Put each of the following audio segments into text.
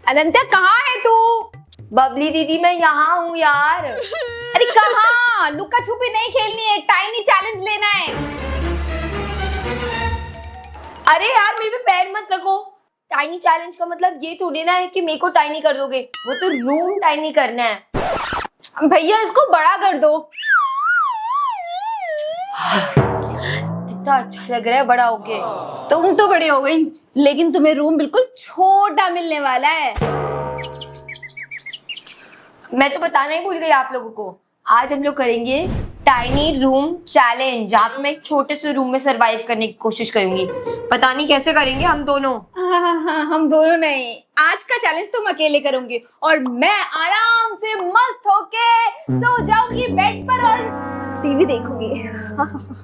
अनंत्या कहाँ है तू? बबली दीदी मैं यहाँ हूँ यार। अरे कहाँ? लुका छुपी नहीं खेलनी है, टाइनी चैलेंज लेना है। अरे यार मेरे पे पैर मत रखो। टाइनी चैलेंज का मतलब ये थोड़ी ना है कि मेरे को टाइनी कर दोगे, वो तो रूम टाइनी करना है। भैया इसको बड़ा कर दो। कितना अच्छा लग रहा है बड़ा होके। तुम तो बड़े हो गई, लेकिन तुम्हें रूम बिल्कुल छोटा मिलने वाला है। मैं तो बताना ही भूल गई आप लोगों को। आज हम लोग करेंगे टाइनी रूम चैलेंज, जहाँ पे मैं एक छोटे से रूम में सरवाइव करने की कोशिश करूंगी। पता नहीं कैसे करेंगे हम दोनों। हाँ, हम दोनों नहीं। आज का चैलेंज तुम अकेले करोगे और मैं आराम से मस्त होके सो जाऊंगी बेड पर और टीवी देखूंगी।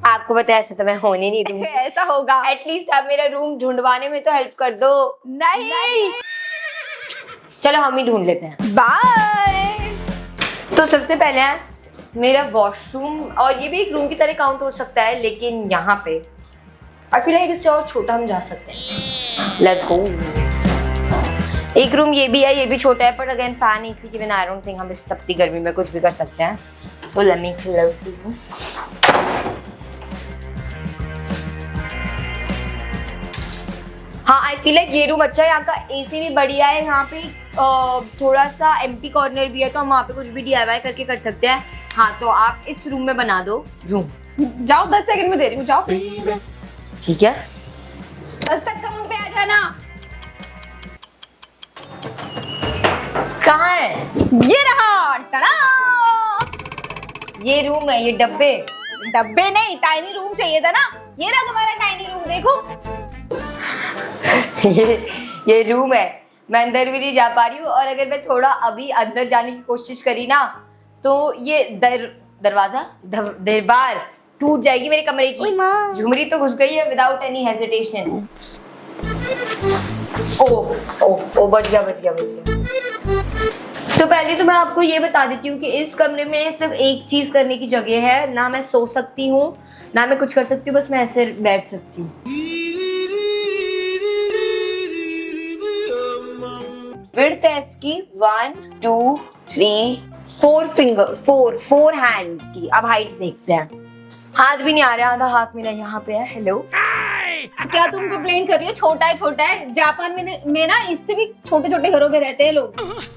आपको पता है ऐसा तो मैं होने नहीं दूंगी। ऐसा होगा। एटलीस्ट आप मेरा रूम ढूंढवाने में तो हेल्प कर दो। नहीं। चलो हम ही ढूंढ लेते हैं। बाय। तो सबसे पहले है मेरा वॉशरूम, और ये भी एक रूम की तरह काउंट हो सकता है, लेकिन यहाँ पे आई फील लाइक इससे और छोटा हम जा सकते हैं। Let's go. एक रूम ये भी है, ये भी छोटा है, पर अगेन फैन एसी के बिना आई डोंट थिंक हम इस तपती गर्मी में कुछ भी कर सकते हैं। So let me close the room. हाँ आई फील लाइक ये रूम अच्छा है। यहाँ का एसी भी बढ़िया है। यहाँ पे थोड़ा सा एम्प्टी कॉर्नर भी है, तो हम वहाँ पे कुछ भी DIY करके कर सकते हैं। हाँ तो आप इस रूम में बना दो रूम। जाओ 10 सेकंड में दे रही हूँ, जाओ। ठीक है 10 तक का रूम पे आ जाना। कहाँ है? ये रहा। टड़ा! ये रूम है, ये डब्बे। डब्बे नहीं, टाइनी रूम चाहिए था ना। ये रहा तुम्हारा टाइनी रूम, देखो। ये रूम है। मैं अंदर भी नहीं जा पा रही हूँ, और अगर मैं थोड़ा अभी अंदर जाने की कोशिश करी ना तो ये दरवाजा दरबार टूट जाएगी मेरे कमरे की। झुमरी तो घुस गई है विदाउट एनी हेजिटेशन। ओ बच गया। तो पहले तो मैं आपको ये बता देती हूँ कि इस कमरे में सिर्फ एक चीज करने की जगह है। ना मैं सो सकती हूँ, ना मैं कुछ कर सकती हूँ, बस मैं ऐसे बैठ सकती हूँ। विड्थ है इसकी 1 2 3 4 हैंड्स की। अब हाइट देखते हैं। हाथ भी नहीं आ रहा, आधा हाथ मेरा यहाँ पे है। हेलो। क्या तुम कंप्लेन कर रही हो? छोटा है। जापान में ना इससे भी छोटे छोटे घरों में रहते हैं लोग।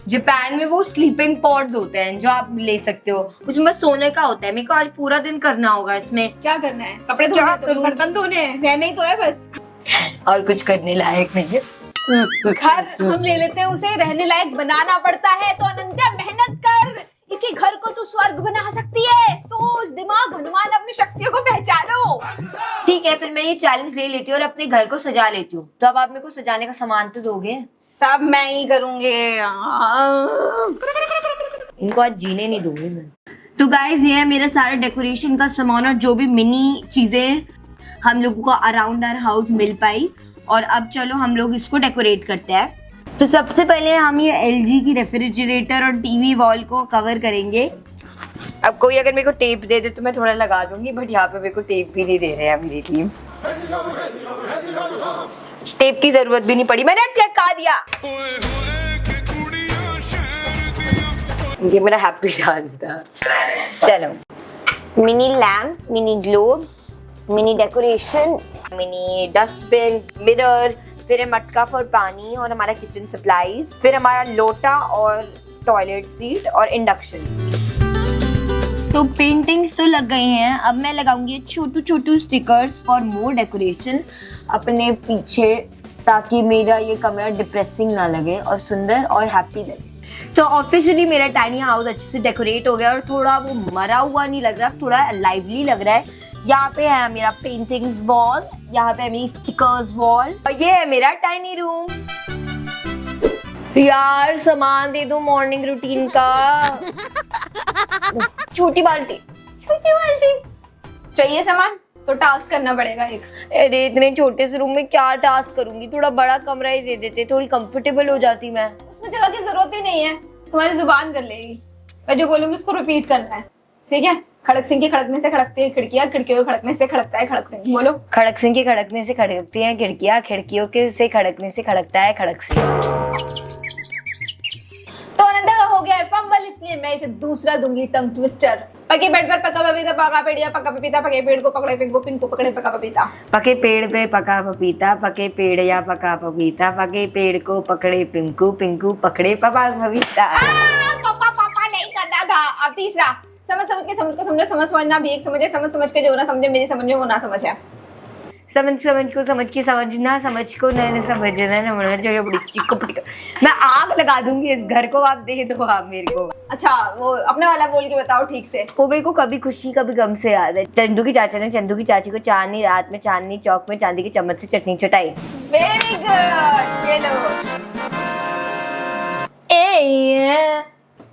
जापान में वो स्लीपिंग पॉड्स होते हैं जो आप ले सकते हो, उसमें बस सोने का होता है। मेरे को आज पूरा दिन करना होगा इसमें। क्या करना है? कपड़े धोने, बर्तन धोने, रहना ही तो है बस। और कुछ करने लायक नहीं है। घर हम ले लेते हैं, उसे रहने लायक बनाना पड़ता है। तो अनंत्या मेहनत कर, इसी घर को तू स्वर्ग बना सकती है। सोच, दिमाग, हनुमान, अपनी शक्तियों को पहचानो। ठीक है फिर मैं ये चैलेंज ले लेती हूँ और अपने घर को सजा लेती हूँ। तो अब आप मेरे को सजाने का सामान तो दोगे? सब मैं ही करूंगी। इनको आज जीने नहीं दूंगी मैं। तो गाइस ये है मेरा सारा डेकोरेशन का सामान और जो भी मिनी चीजें हम लोगों को अराउंड आवर हाउस मिल पाई। और अब चलो हम लोग इसको डेकोरेट करते हैं। तो सबसे पहले हम ये LG की रेफ्रिजरेटर और टीवी वॉल को कवर करेंगे। अब कोई अगर मेरे को टेप दे दे तो मैं थोड़ा लगा दूंगी, बट यहाँ पे मेरे को टेप भी नहीं दे रहे हैं मेरी टीम। टेप की जरूरत भी नहीं पड़ी, मैंने लगा दिया। ये मेरा हैप्पी डांस था। चलो mini lamp, mini globe, mini decoration, mini dustbin, mirror, फिर है मटका फॉर पानी और हमारा किचन सप्लाईज, फिर हमारा लोटा और टॉयलेट सीट और इंडक्शन। तो पेंटिंग्स तो लग गई हैं। अब मैं लगाऊंगी छोटू स्टिकर्स फॉर मोर डेकोरेशन अपने पीछे, ताकि मेरा ये कमरा डिप्रेसिंग ना लगे और सुंदर और हैप्पी लगे। तो ऑफिशियली मेरा टाइनी हाउस अच्छे से डेकोरेट हो गया और थोड़ा वो मरा हुआ नहीं लग रहा, थोड़ा लाइवली लग रहा है। यहाँ पे है मेरा पेंटिंग्स वॉल, यहाँ पे है मेरी स्टिकर्स वॉल, और ये है मेरा टाइनी रूम। तो यार सामान दे दो मॉर्निंग रूटीन का। छोटी बाल्टी चाहिए सामान तो टास्क करना पड़ेगा एक। अरे इतने छोटे से रूम में क्या टास्क करूंगी, थोड़ा बड़ा कमरा ही दे देते, थोड़ी कंफर्टेबल हो जाती मैं। उसमें जगह की जरूरत ही नहीं है, तुम्हारी जुबान कर लेगी। मैं जो बोलूंगी उसको रिपीट करना है, ठीक है? खड़क सिंह के खड़कने से खड़कती है खिड़कियां, खिड़कियों के खड़कने से खड़कता है खड़क सिंह। बोलो। खड़क सिंह के खड़कने से खड़कती हैं खिड़कियां, खिड़कियों के से खड़कने से खड़कता है खड़क सिंह। मैं इसे दूसरा दूंगी टंग ट्विस्टर। पके पेड़ पर पका पपीता, पका पेड़ या पका पपीता, पके पेड़ को पकड़े पिंको, पिंको पकड़े पका पपीता। पके पेड़ पे पका पपीता, पके पेड़ या पका पपीता, पके पेड़ को पकड़े पिंकू, पिंकू पकड़े पपा पपीता। पापा पापा नहीं करना था। अब तीसरा, समझ समझ के समझ को समझे, समझ समझना भी एक समझे, समझ समझ के जो ना समझे मेरी समझ में वो ना समझ है। समझ समझ को समझ के समझना, समझ को न समझना, न जो बड़ी चिक्को पिक्को। मैं आग लगा दूंगी इस घर को, आप दे दो आप मेरे को। अच्छा वो अपने वाला बोल के बताओ ठीक से। वो मेरे को कभी खुशी कभी गम से याद है। चंदू की चाचा ने चंदू की चाची को चांदनी रात में चांदनी चौक में चांदी के चम्मच से चटनी चटाई। वेरी गुड, ये लो।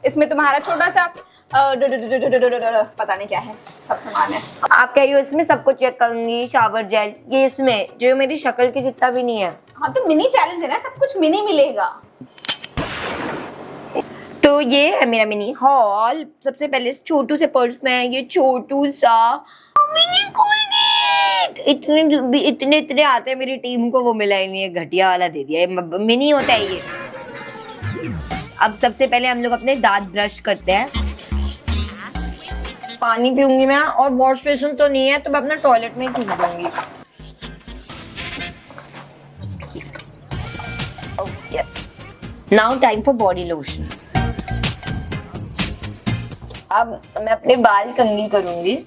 इसमें तुम्हारा छोटा सा पता नहीं क्या है, सब सामान है। आप कह रही हो इसमें सब कुछ, कंघी शावर जेल, ये इसमें जो मेरी शक्ल की जितना भी नहीं है। हाँ तो मिनी चैलेंज है ना, सब कुछ मिनी मिलेगा। तो ये है मेरा मिनी हॉल। सबसे पहले छोटू से पर्स में ये छोटू सा मिनी कोलगेट। इतने आते हैं मेरी टीम को, वो मिला ही नहीं है, घटिया वाला दे दिया। मिनी होता है ये। अब सबसे पहले हम लोग अपने दांत ब्रश करते हैं। पानी पीऊंगी मैं, और वॉश बेसिन तो नहीं है तो मैं अपना टॉयलेट में ही पी दूंगी। Now time for body lotion. अब मैं अपने बाल कंघी करूंगी।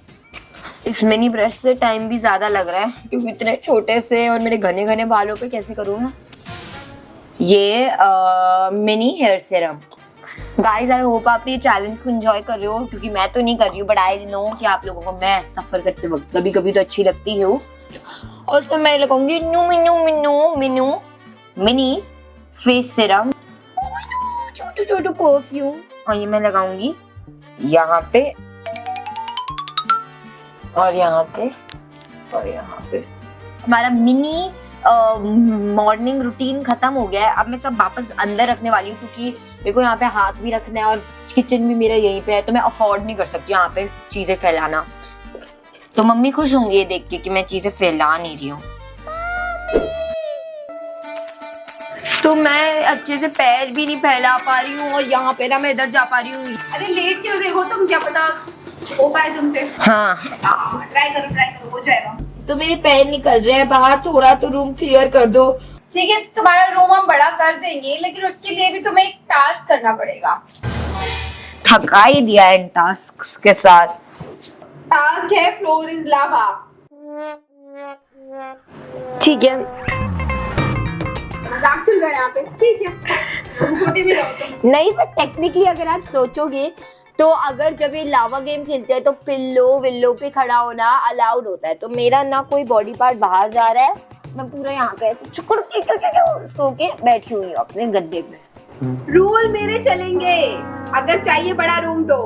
इस मिनी ब्रश से टाइम भी ज्यादा लग रहा है क्योंकि इतने छोटे से और मेरे घने घने बालों पे कैसे करूँ ना। ये mini hair serum. Guys I hope आप ये चैलेंज को एंजॉय कर रहे हो, क्योंकि मैं तो नहीं कर रही हूँ, बट आई नो कि आप लोगों को मैं सफर करते वक्त कभी कभी तो अच्छी लगती है। और उसमें मैं लगाऊंगी मिनी फेस सीरम, छोटू छोटू परफ्यूम, और ये मैं लगाऊंगी यहाँ पे और यहाँ पे और यहाँ पे। हमारा मिनी मॉर्निंग रूटीन खत्म हो गया है। अब मैं सब वापस अंदर रखने वाली हूँ क्योंकि मेरे को यहाँ पे हाथ भी रखना है और किचन भी मेरा यहीं पे है, तो मैं अफोर्ड नहीं कर सकती यहाँ पे चीजें फैलाना। तो मम्मी खुश होंगी ये देख के कि मैं चीजें फैला नहीं रही हूँ। तो मैं अच्छे से पैर भी नहीं फैला पा रही हूँ और यहाँ पे ना मैं इधर जा पा रही हूँ। अरे लेट क्यों देखो तुम, क्या पता हो पाए तुमसे। हाँ ट्राई करो हो जाएगा। तो मेरे पैर निकल रहे हैं बाहर, थोड़ा तो रूम क्लियर कर दो। ठीक है तुम्हारा रूम हम बड़ा कर देंगे, लेकिन उसके लिए भी तुम्हें एक टास्क करना पड़ेगा। थका ही दिया है इन टास्क के साथ। टास्क है फ्लोर इज लावा। ठीक है, मजाक चल रहा है यहाँ पे। ठीक है तुम छोटे भी रहो तुम। नहीं पर टेक्निकली अगर आप सोचोगे तो अगर जब ये लावा गेम खेलते हैं तो पिल्लो विल्लो पे खड़ा होना अलाउड होता है। तो मेरा ना कोई बॉडी पार्ट बाहर जा रहा है, मैं पूरा यहाँ पे ऐसे चुकुड़ सो के बैठी हुई हूँ अपने गद्दे पे। रूल मेरे चलेंगे, अगर चाहिए बड़ा रूम तो।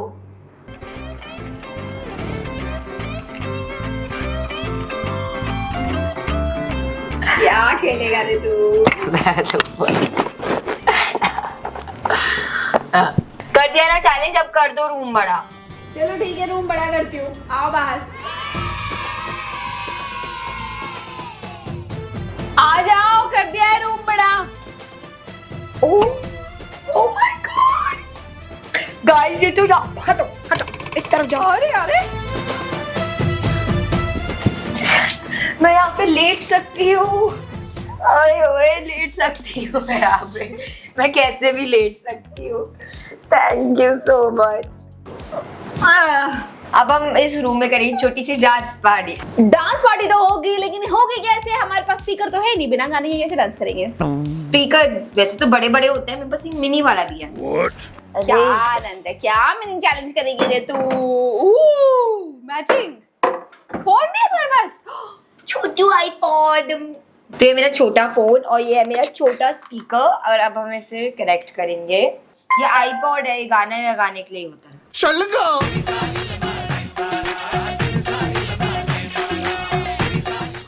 क्या खेलेगा रे तू? कर दिया ना चैलेंज, अब कर दो रूम बड़ा। चलो ठीक है रूम बड़ा करती हूँ, आओ बाहर आ जाओ। कर दिया है रूम बड़ा। ओह माय गॉड गाइस, ये तो हटो इस तरफ जाओ। अरे अरे मैं यहाँ पे लेट सकती हूँ। अरे ओए लेट सकती हूँ मैं यहाँ पे, मैं कैसे भी लेट सकती हूँ। Thank you so much. अब हम इस रूम में करेंगे छोटी सी डांस पार्टी। डांस पार्टी तो होगी, लेकिन होगी कैसे? हमारे पास स्पीकर तो है नहीं, बिना गाने के कैसे डांस करेंगे? स्पीकर वैसे तो बड़े बड़े होते हैं, मेरे पास एक मिनी वाला भी है। क्या आनंद है, क्या मिनी चैलेंज करेगी रे तू? मैचिंग फोन भी है तुम्हारे पास? छोटू आईपॉड। तो ये मेरा छोटा फोन और ये है मेरा छोटा स्पीकर, और अब हम इसे कनेक्ट करेंगे। ये आईपॉड है, ये गाना लगाने के लिए होता है।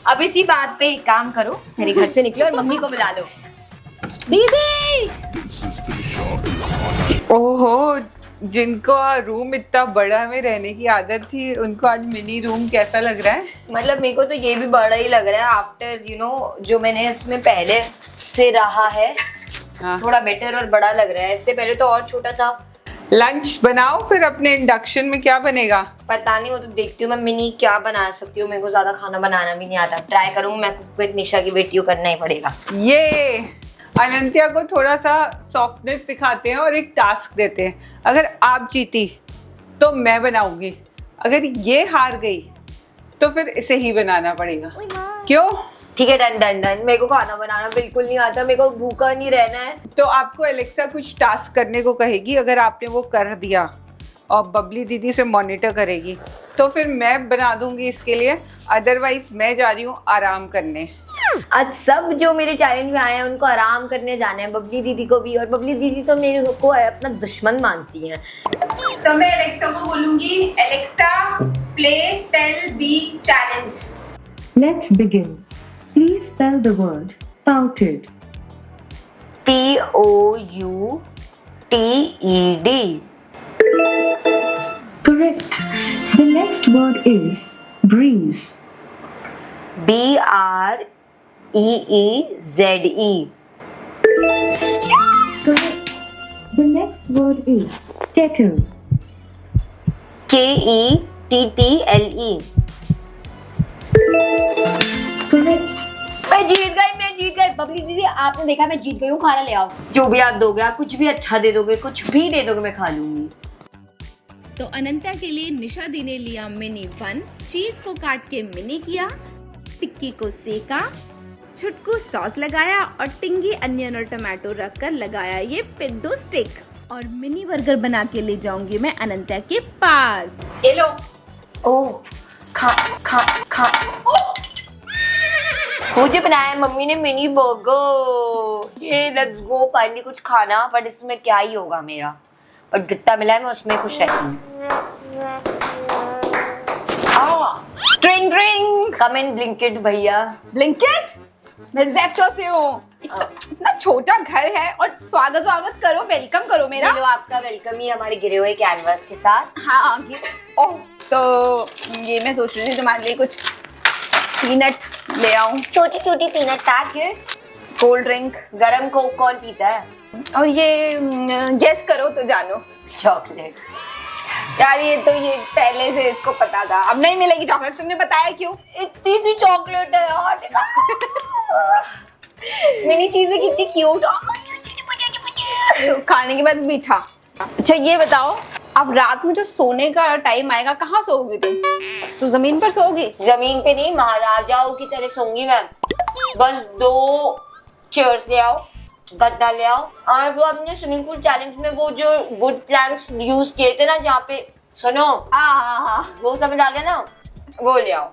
अब इसी बात पे एक काम करो, मेरे घर से निकलो और मम्मी को बुला लो। दीदी ओहो, जिनको रूम इतना बड़ा में रहने की आदत थी उनको आज मिनी रूम कैसा लग रहा है? मतलब मेरे को तो ये भी बड़ा ही लग रहा है आफ्टर जो मैंने इसमें पहले से रहा है। हाँ। थोड़ा बेटर और बड़ा लग रहा है, इससे पहले तो और छोटा था। लंच बनाओ फिर अपने इंडक्शन में क्या बनेगा? पता नहीं, वो तो देखती हूँ मैं मिनी क्या बना सकती हूँ। मेरे को ज्यादा खाना बनाना भी नहीं आता। ट्राई करूंगी मैं, कुक विद निशा की बेटी को करना ही पड़ेगा। ये अनंत्या को थोड़ा सा सॉफ्टनेस दिखाते हैं और एक टास्क देते हैं। अगर आप जीती तो मैं बनाऊंगी, अगर ये हार गई तो फिर इसे ही बनाना पड़ेगा। क्यों? ठीक है, डन डन डन। मेरे को खाना बनाना बिल्कुल नहीं आता, मेरे को भूखा नहीं रहना है। तो आपको एलेक्सा कुछ टास्क करने को कहेगी, अगर आपने वो कर दिया और बबली दीदी से मॉनिटर करेगी तो फिर मैं बना दूंगी इसके लिए, अदरवाइज मैं जा रही हूँ आराम करने। आज सब जो मेरे चैलेंज में आए हैं उनको आराम करने जाना है, बबली दीदी को भी। और बबली दीदी तो मेरे को अपना दुश्मन मानती हैं। तो मैं एलेक्सा को बोलूंगी, Alexa play spell bee challenge. Let's begin. Please spell the word pouted. POUTED. Correct. The next word is breeze. BREEZE. Correct. The next word is kettle. KETTLE. Correct. मैं जीत गई। बबली दीदी आपने देखा मैं जीत गई हूँ, खाना ले आओ। जो भी आप दोगे, आप कुछ भी अच्छा दे दोगे, कुछ भी दे दोगे, मैं खा लूंगी। तो अनंता के लिए निशा दी ने लिया मिनी बन, चीज को काट के मिनी किया, टिक्की को सेका, छुटकू सॉस लगाया और टिंगी अनियन और टमाटो रखकर लगाया ये पिद्दू स्टिक। और मिनी बर्गर बना के ले जाऊंगी मैं अनंता के पास। ये लो। ओह, खा खा खा। मुझे बनाया है मम्मी ने मिनी बर्गर। ये लेट्स गो, फाइनली कुछ खाना। बट इसमें क्या ही होगा मेरा, और जितना मिला है मैं उसमें खुश रहती हूँ। Drink drink. Come in Blinkit भैया। ब्लिंकिट? मैं ज़ेप्टो से हूँ। इतना छोटा घर है और स्वागत करो, वेलकम करो मेरा। चलो, आपका वेलकम ही हमारे गिरे हुए कैनवास के साथ। हाँ, ओह, तो ये मैं सोच रही थी तुम्हारे लिए कुछ पीनट ले आऊं। छोटी छोटी पीनट पैक है। Cold drink. गरम कोक कौन पीता है? और ये गेस करो तो जानो। चॉकलेट। यार ये पहले से इसको पता था, अब नहीं मिलेगी चॉकलेट। तुमने बताया क्यों? इतनी सी चॉकलेट है यार, देखा? मिनी चीजें कितनी क्यूट। खाने के बाद मीठा। अच्छा ये बताओ, अब रात में जो सोने का टाइम आएगा कहाँ सोओगी तुम? तो जमीन पर सोओगी? जमीन पे नहीं, महाराजाओं की तरह सोऊंगी मैं। बस 2 चेयर्स ले आओ, गद्दा ले आओ, और वो अपने स्विमिंग पूल चैलेंज में वो जो वुड प्लैंक्स यूज किए थे ना, जहाँ पे सुनो, हाँ, वो सब डाले ना, वो ले आओ।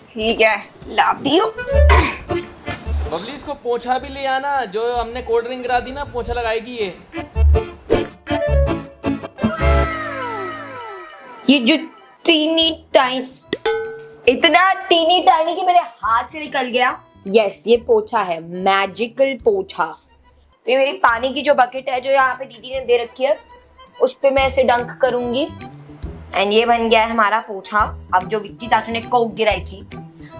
ठीक है, लाती हूँ। बबली इसको पोछा भी ले आना, जो हमने कोल्ड ड्रिंक गिरा दी ना, पोछा लगाएगी ये जो इतना टीनी टाइनी कि मेरे हाथ से निकल गया। यस, ये पोछा है, मैजिकल पोछा। तो ये मेरी पानी की जो बकेट है, जो यहाँ पे दीदी ने दे रखी है, उस पे मैं इसे डंक करूंगी। एंड ये बन गया है हमारा पोछा। अब जो विक्की चाचू ने कोक गिराई थी,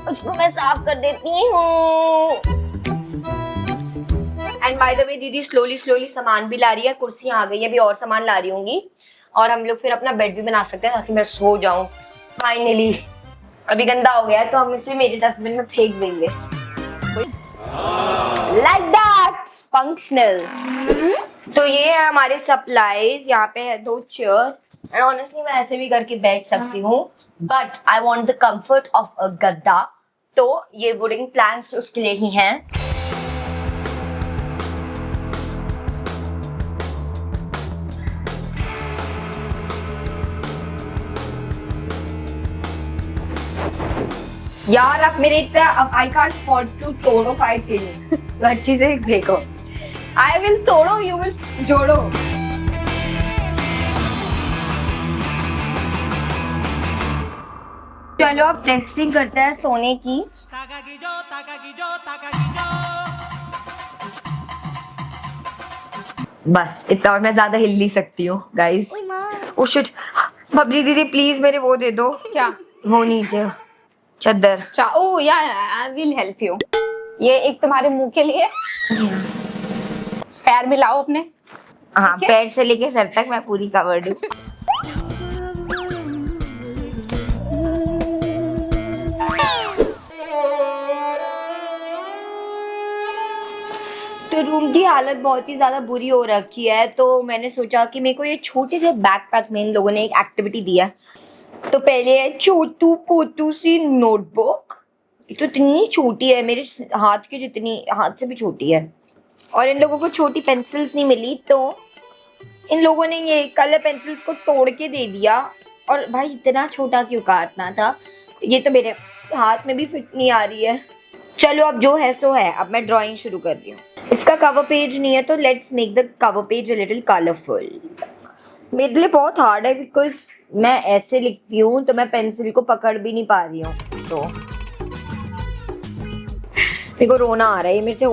उसको मैं साफ कर देती हूँ। एंड बाय द वे, दीदी स्लोली सामान भी ला रही है। कुर्सियां आ गई है, अभी और सामान ला रही होंगी, और हम लोग फिर अपना बेड भी बना सकते हैं ताकि मैं सो जाऊं फाइनली। अभी गंदा हो गया है तो हम इसे मेरे डस्टबिन में फेंक देंगे। Like that, functional. तो ये है हमारे सप्लाईज। यहाँ पे है 2 चेयर, एंड ऑनेस्टली मैं ऐसे भी करके बैठ सकती हूँ, but I want the comfort of a गद्दा। तो ये वुडन प्लैंक्स उसके लिए ही हैं। यार अब मेरे इतना, अब आई कांट अफोर्ड टू तोड़ो 5 चीजें। तो अच्छी से फेंको। आई विल तोड़ो, यू विल जोड़ो। चलो अब टेस्टिंग करते हैं सोने की। बस इतना, और मैं ज्यादा हिल नहीं सकती हूँ गाइस। ओह शिट, बबली दीदी प्लीज मेरे वो दे दो। क्या? वो नीचे चादर। ओ या, आई विल हेल्प यू। ये एक तुम्हारे मुंह के लिए। पैर मिलाओ अपने। हाँ, ठीक है? पैर से लेके सर तक मैं पूरी कवर्ड हूँ। तो रूम की हालत बहुत ही ज्यादा बुरी हो रखी है, तो मैंने सोचा कि मेरे को ये छोटे से बैकपैक में इन लोगों ने एक एक्टिविटी दिया। तो पहले है छोटू पोटू सी नोटबुक। ये तो इतनी छोटी है, मेरे हाथ के जितनी, हाथ से भी छोटी है। और इन लोगों को छोटी पेंसिल्स नहीं मिली, तो इन लोगों ने ये कलर पेंसिल्स को तोड़ के दे दिया। और भाई इतना छोटा क्यों काटना था, ये तो मेरे हाथ में भी फिट नहीं आ रही है। चलो अब जो है सो है, अब मैं ड्राइंग शुरू कर रही हूँ। इसका कवर पेज नहीं है, तो let's make the cover page a little colourful. मेरे लिए बहुत हार्ड है बिकॉज मैं ऐसे लिखती हूँ तो मैं पेंसिल को पकड़ भी नहीं पा रही हूँ। तो मेरे को रोना आ रहा है, मेरे से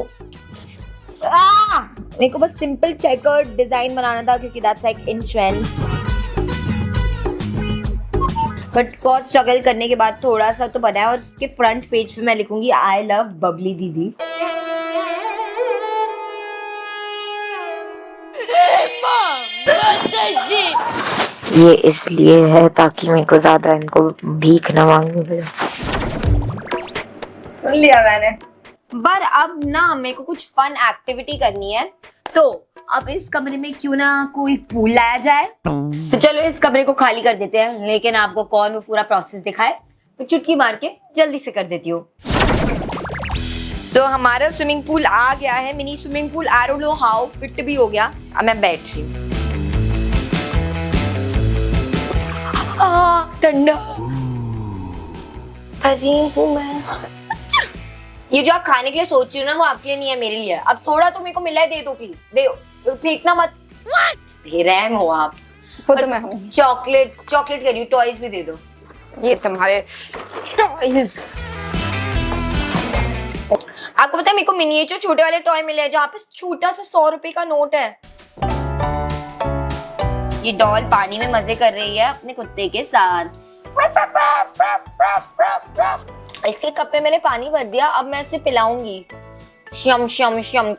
मेरे को बस सिंपल चेकर्ड डिजाइन बनाना था क्योंकि that's like in trend. But बहुत स्ट्रगल करने के बाद थोड़ा सा तो बना है। और इसके फ्रंट पेज पे मैं लिखूंगी आई लव बबली दीदी। ये इसलिए है ताकि मेरे को ज्यादा इनको भीख ना मांगनी पड़े। सुन लिया मैंने। पर अब ना मेरे को कुछ फन एक्टिविटी करनी है, तो अब इस कमरे में क्यों ना कोई पूल लाया जाए। तो चलो इस कमरे को खाली कर देते हैं, लेकिन आपको कौन वो पूरा प्रोसेस दिखाए, तो चुटकी मार के जल्दी से कर देती हूँ। सो हमारा स्विमिंग पूल आ गया है, mini swimming pool. I don't know how fit भी हो गया। अब मैं बैठ रही हूँ। ठंडा अजी हूँ मैं। ये जो आप खाने के लिए सोच रही हो ना, वो आपके लिए नहीं है, मेरे लिए। अब थोड़ा तो मेरे को मिला है, दे दो प्लीज, दे दो, फेंकना मत। बेरहम हो आप। खुद मैं हूँ। चॉकलेट चॉकलेट कह रही हूँ, टॉयज भी दे दो। ये तुम्हारे टॉयज। आपको पता है मेरे को मिनिएचर छोटे वाले टॉय मिले हैं, जहाँ पे छोटा सा 100 रुपए का नोट है। ये डॉल पानी में मजे कर रही है अपने कुत्ते के साथ। इसके कप में मैंने पानी भर दिया, अब मैं इसे पिलाऊंगी। शम शम शम।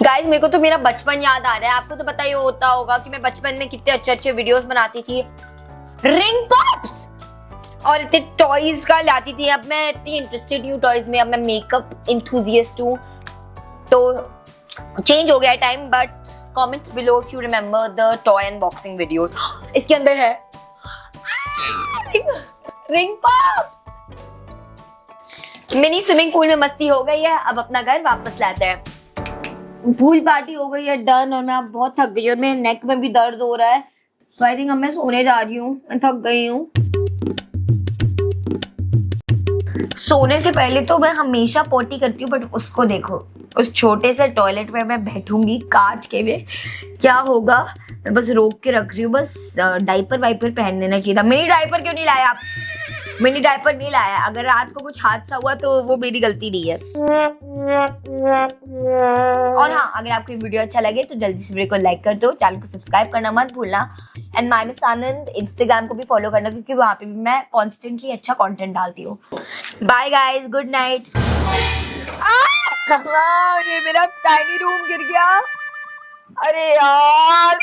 गाइस मेरे को तो मेरा बचपन याद आ रहा है। आपको तो पता ही होता होगा कि मैं बचपन में कितने अच्छे अच्छे वीडियोस बनाती थी, रिंग पॉप्स और इतने टॉयज का लाती थी। अब मैं इतनी इंटरेस्टेड हूँ टॉयज में, अब मैं मेकअप इंथुजियस्ट हूँ। तो चेंज हो गया time, but comments below if you remember the toy unboxing videos. इसके अंदर है ring pops. Mini swimming pool में मस्ती हो गई है, अब अपना घर वापस लाते हैं। पूल पार्टी हो गई है डन, और मैं अब बहुत थक गई और मेरे नेक में भी दर्द हो रहा है। तो आई थिंक अब मैं सोने जा रही हूँ, मैं थक गई हूँ। सोने से पहले तो मैं हमेशा पोटी करती हूँ, बट उसको देखो, उस छोटे से टॉयलेट में मैं बैठूंगी कांच के में, क्या होगा। मैं बस रोक के रख रही हूँ, बस डाइपर वाइपर पहन देना चाहिए था। मिनी डाइपर क्यों नहीं लाया आप? मिनी डाइपर नहीं लाया। अगर रात को कुछ हादसा हुआ तो वो मेरी गलती नहीं है। और हाँ, अगर आपको ये वीडियो अच्छा लगे तो जल्दी से वीडियो को लाइक कर दो, चैनल को सब्सक्राइब करना मत भूलना। And my miss Anand Instagram को भी फॉलो करना, क्योंकि वहाँ पे भी मैं कॉन्स्टेंटली अच्छा कंटेंट डालती हूँ। Bye guys, good night. ये मेरा टाइनी रूम गिर गया, अरे यार।